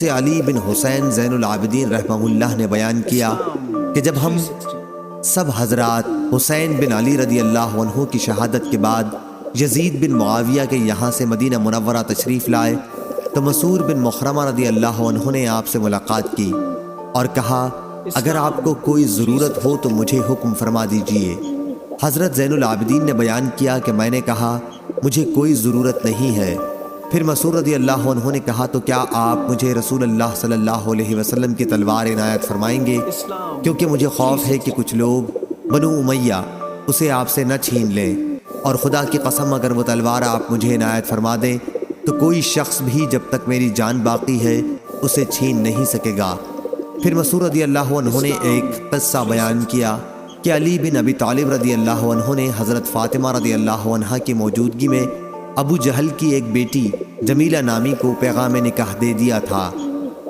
سے علی بن حسین زین العابدین رحمہ اللہ نے بیان کیا کہ جب ہم سب حضرات حسین بن علی رضی اللہ عنہ کی شہادت کے بعد یزید بن معاویہ کے یہاں سے مدینہ منورہ تشریف لائے تو مسعور بن مخرمہ رضی اللہ عنہ نے آپ سے ملاقات کی اور کہا اگر آپ کو کوئی ضرورت ہو تو مجھے حکم فرما دیجئے۔ حضرت زین العابدین نے بیان کیا کہ میں نے کہا مجھے کوئی ضرورت نہیں ہے۔ پھر مسعور رضی اللہ عنہ نے کہا تو کیا آپ مجھے رسول اللہ صلی اللہ علیہ وسلم کی تلوار عنایت فرمائیں گے، کیونکہ مجھے خوف ہے کہ کچھ لوگ بنو امیہ اسے آپ سے نہ چھین لیں، اور خدا کی قسم اگر وہ تلوار آپ مجھے عنایت فرما دیں تو کوئی شخص بھی جب تک میری جان باقی ہے اسے چھین نہیں سکے گا۔ پھر مسعور رضی اللہ عنہ نے ایک قصہ بیان کیا کہ علی بن ابی طالب رضی اللہ عنہ نے حضرت فاطمہ رضی اللہ عنہ کی موجودگی میں ابو جہل کی ایک بیٹی جمیلہ نامی کو پیغام نکاح دے دیا تھا۔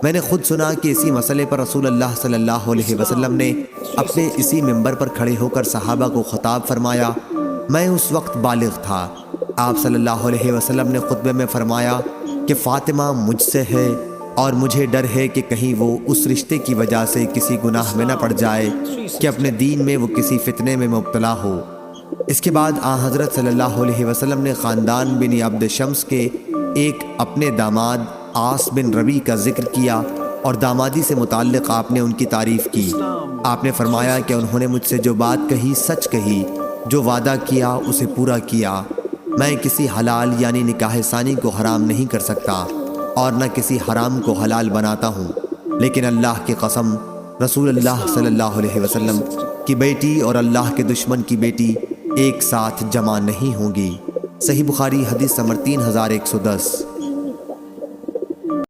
میں نے خود سنا کہ اسی مسئلے پر رسول اللہ صلی اللہ علیہ وسلم نے اپنے اسی ممبر پر کھڑے ہو کر صحابہ کو خطاب فرمایا۔ میں اس وقت بالغ تھا۔ آپ صلی اللہ علیہ وسلم نے خطبے میں فرمایا کہ فاطمہ مجھ سے ہے اور مجھے ڈر ہے کہ کہیں وہ اس رشتے کی وجہ سے کسی گناہ میں نہ پڑ جائے کہ اپنے دین میں وہ کسی فتنے میں مبتلا ہو۔ اس کے بعد حضرت صلی اللہ علیہ وسلم نے خاندان بن عبد شمس کے ایک اپنے داماد عاص بن ربی کا ذکر کیا اور دامادی سے متعلق آپ نے ان کی تعریف کی۔ آپ نے فرمایا کہ انہوں نے مجھ سے جو بات کہی سچ کہی، جو وعدہ کیا اسے پورا کیا۔ میں کسی حلال یعنی نکاح ثانی کو حرام نہیں کر سکتا اور نہ کسی حرام کو حلال بناتا ہوں، لیکن اللہ کی قسم رسول اللہ صلی اللہ علیہ وسلم کی بیٹی اور اللہ کے دشمن کی بیٹی ایک ساتھ جمع نہیں ہوں گی۔ صحیح بخاری حدیث نمبر 3110۔